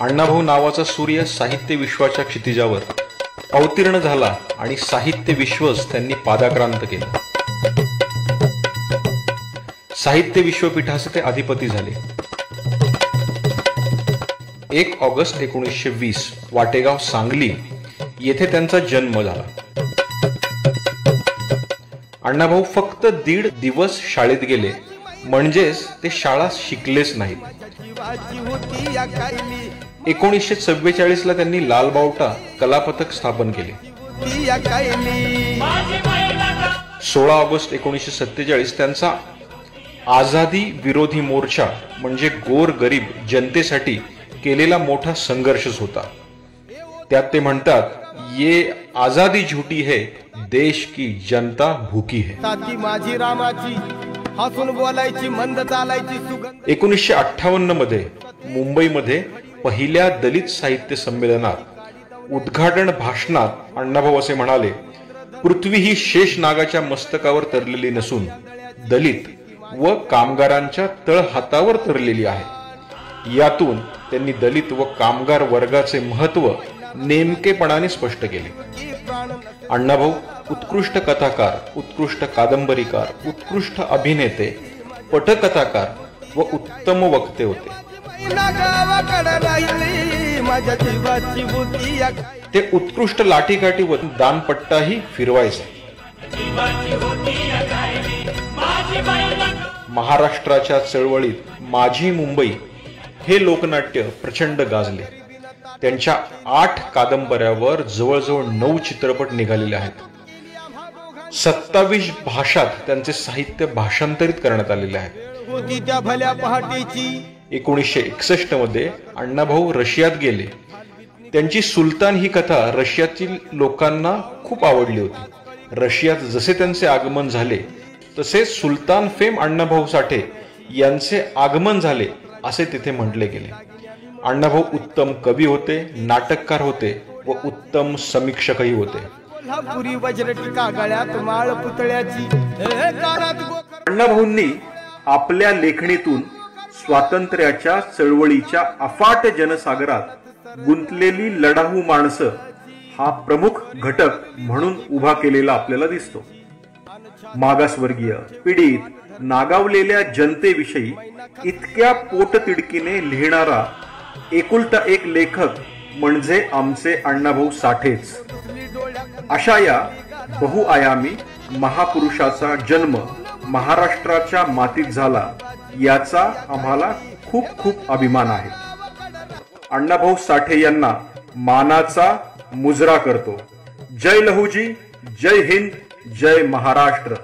अण्णाभाऊ नावाचा सूर्य साहित्य विश्वाच्या क्षितिजावर अवतीर्ण झाला आणि साहित्य विश्वच त्यांनी पादाक्रांत केलं. साहित्य विश्वपीठाचे ते अधिपती झाले. 1 ऑगस्ट 1920 वाटेगाव सांगली येथे त्यांचा जन्म झाला. अण्णाभाऊ फक्त 1.5 दिवस शाळेत गेले, म्हणजेच ते शाळा शिकलेच नाहीत. 1944 ला त्यांनी लालबावटा कलापथक स्थापन केले. 16 ऑगस्ट 1947 त्यांचा आझादी विरोधी मोर्चा म्हणजे गोर गरीब जनतेसाठी केलेला मोठा संघर्षच होता. त्यात ते म्हणतात, ये आजादी झूठी है, देश की जनता भूकी है. 1958 मध्ये मुंबईमध्ये पहिल्या दलित साहित्य संमेलनात उद्घाटन भाषणात अण्णाभाऊ असे म्हणाले, पृथ्वी ही शेष नागाच्या मस्तकावर तरलेली नसून दलित व कामगारांच्या तळहातावर तरलेली आहे. यातून त्यांनी दलित व कामगार वर्गाचे महत्त्व नेमकेपणाने स्पष्ट केले. अण्णाभाऊ उत्कृष्ट कथाकार, उत्कृष्ट कादंबरीकार, उत्कृष्ट अभिनेते, पटकथाकार व उत्तम वक्ते होते. ते उत्कृष्ट लाठीकाठी व दानपट्टाही फिरवायचे. महाराष्ट्राच्या चळवळीत माझी मुंबई हे लोकनाट्य प्रचंड गाजले. त्यांच्या 8 कादंबऱ्यावर जवळजवळ 9 चित्रपट निघालेले आहेत. 27 भाषात त्यांचे साहित्य भाषांतरित करण्यात आलेले आहे. 1961 मध्ये अण्णाभाऊ रशियात गेले. त्यांची सुलतान ही कथा रशियातील लोकांना खूप आवडली होती. रशियात जसे त्यांचे आगमन झाले तसे सुलतान फेम अण्णाभाऊ साठे यांचे आगमन झाले असे तिथे म्हटले गेले. अण्णाभाऊ उत्तम कवी होते, नाटककार होते व उत्तम समीक्षकही होते. अण्णाभाऊंनी आपल्या लेखणीतून स्वातंत्र्याच्या चळवळीच्या अफाट जनसागरात गुंतलेली लढाऊ माणसं हा प्रमुख घटक म्हणून उभा केलेला आपल्याला दिसतो. मागासवर्गीय, पीडित, नागावलेल्या जनतेविषयी इतक्या पोटतिडकीने लिहिणारा एकुलता एक लेखक म्हणजे आमचे अण्णाभाऊ साठेच. अशा या बहुआयामी महापुरुषाचा जन्म महाराष्ट्राच्या मातीत झाला याचा आम्हाला खूप खूप अभिमान आहे. अण्णाभाऊ साठे यांना मानाचा मुजरा करतो. जय लहूजी, जय हिंद, जय महाराष्ट्र.